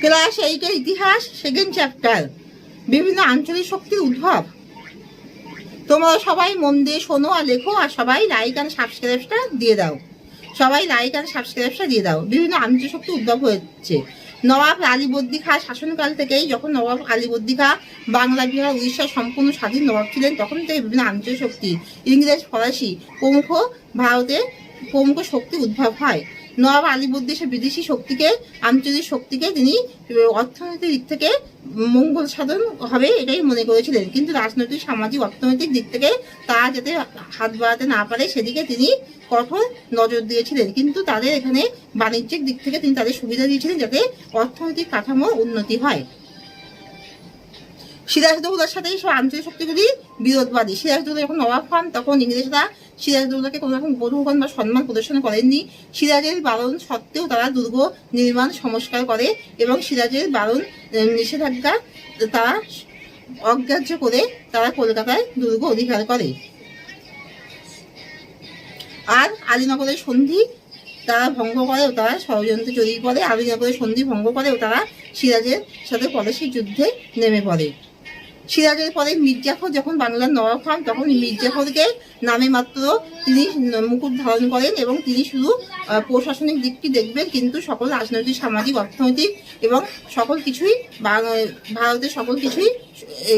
Class 8-এর ইতিহাস second chapter, বিভিন্ন আঞ্চলিক শক্তির উদ্ভব। তোমরা সবাই মন দিয়ে শোনো আর লেখো, আর সবাই লাইক আর সাবস্ক্রাইবটা দিয়ে দাও। সবাই লাইক আর সাবস্ক্রাইবটা দিয়ে দাও। বিভিন্ন আঞ্চলিক শক্তির উদ্ভব হয়েছে নবাব আলীবর্দী খাঁ শাসনকাল থেকেই। যখন নবাব আলীবর্দী খাঁ বাংলা, বিহার, উড়িষ্যা সম্পূর্ণ স্বাধীন নবাব ছিলেন, তখন থেকে বিভিন্ন আঞ্চলিক শক্তি, ইংরেজ, ফরাসি প্রমুখ ভারতে প্রমুখ শক্তি উদ্ভব হয়। নবাব আলীবর্দী সে বিদেশি শক্তিকে, আঞ্চলিক শক্তিকে তিনি অর্থনৈতিক দিক থেকে মঙ্গল সাধন হবে এটাই মনে করেছিলেন, কিন্তু রাজনৈতিক, সামাজিক, অর্থনৈতিক দিক থেকে তারা যাতে হাত বাড়াতে না পারে সেদিকে তিনি কঠোর নজর দিয়েছিলেন। কিন্তু তাদের এখানে বাণিজ্যিক দিক থেকে তিনি তাদের সুবিধা দিয়েছিলেন যাতে অর্থনৈতিক কাঠামো উন্নতি হয়। সিরাজদৌল্লার সাথে সব আঞ্চলিক শক্তিগুলি বিরোধবাদী। সিরাজদৌল্লা যখন নবাব হন তখন ইংরেজরা সিরাজদৌল্লাকে কোনো রকম গ্রহণ বা সম্মান প্রদর্শন করেননি। সিরাজের বারণ সত্ত্বেও তারা দুর্গ নির্মাণ সংস্কার করে এবং সিরাজের বারণ নিষেধাজ্ঞা তারা অগ্রাহ্য করে তারা কলকাতায় দুর্গ অধিকার করে। আর আলীনগরের সন্ধি তারা ভঙ্গ করে ও তারা ষড়যন্ত্রে জড়িয়ে পড়ে। আলীনগরের সন্ধি ভঙ্গ করে ও তারা সিরাজের সাথে পলাশির যুদ্ধে নেমে পড়ে। সিরাজের পরে মির্জাফর যখন বাংলার নবাব হন তখন মির্জাফরকে নামে মাত্র তিনি মুকুট ধারণ করেন এবং তিনি শুধু প্রশাসনিক দিকটি দেখবেন, কিন্তু সকল রাজনৈতিক, সামাজিক, অর্থনৈতিক এবং সকল কিছুই ভারতের সকল কিছুই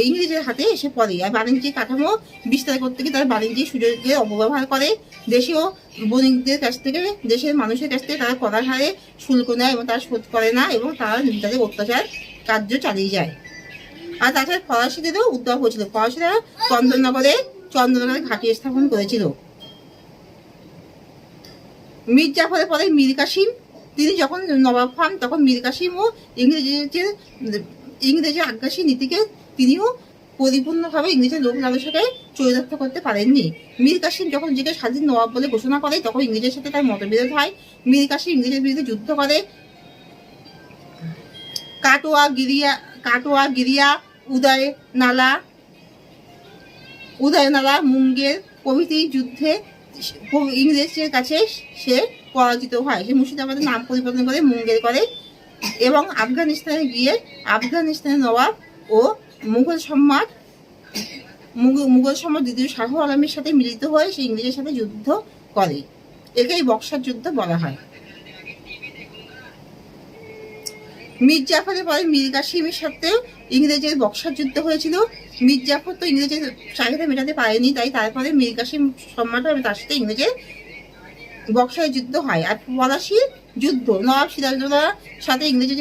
ইংরেজের হাতে এসে পড়ে। আর বাণিজ্যিক কাঠামো বিস্তার করতে গিয়ে তারা বাণিজ্যিক সুযোগের অপব্যবহার করে। দেশীয় বণিকদের কাছ থেকে, দেশের মানুষের কাছ থেকে তারা কড়া হারে শুল্ক নেয় এবং তারা শোধ করে না এবং তারা তাদের অত্যাচার কার্য চালিয়ে যায়। আর তাছাড়া ফরাসিদেরও উদ্ভব হয়েছিল। ফরাসিরা চন্দননগরে ঘাঁটি স্থাপন করেছিল। মীর জাফরের পরে মীর কাসিম, তিনি যখন নবাব হন তখন মীর কাসিমও ইংরেজের আগ্রাসী নীতিকে তিনিও পরিপূর্ণভাবে ইংরেজের লোক লালসাকে চরিতার্থ করতে পারেননি। মীর কাসিম যখন নিজেকে স্বাধীন নবাব বলে ঘোষণা করে তখন ইংরেজের সাথে তার মতবিরোধ হয়। মীর কাসিম ইংরেজের বিরুদ্ধে যুদ্ধ করে। কাটোয়া, গিরিয়া, উদয়নালা, মুঙ্গের প্রভৃতি যুদ্ধে ইংরেজের কাছে সে পরাজিত হয়। সে মুর্শিদাবাদের নাম পরিবর্তন করে মুঙ্গের করে এবং আফগানিস্তানে গিয়ে আফগানিস্তানের নবাব ও মুঘল সম্রাট দ্বিতীয় শাহ আলমের সাথে মিলিত হয়ে সে ইংরেজের সাথে যুদ্ধ করে। একেই বক্সার যুদ্ধ বলা হয়। মীর জাফরের পরে মীর কাসিমের সাথে ইংরেজের বক্সার যুদ্ধ হয়েছিল। মীর জাফর তো ইংরেজের চাহিদা মেটাতে পারেনি, তাই তারপরে মীর কাসিম সম্রাট হবে, তার সাথে ইংরেজের বক্সারের যুদ্ধ হয়। আর পলাশির যুদ্ধ, নবাব সিরাজদৌল্লার সাথে ইংরেজের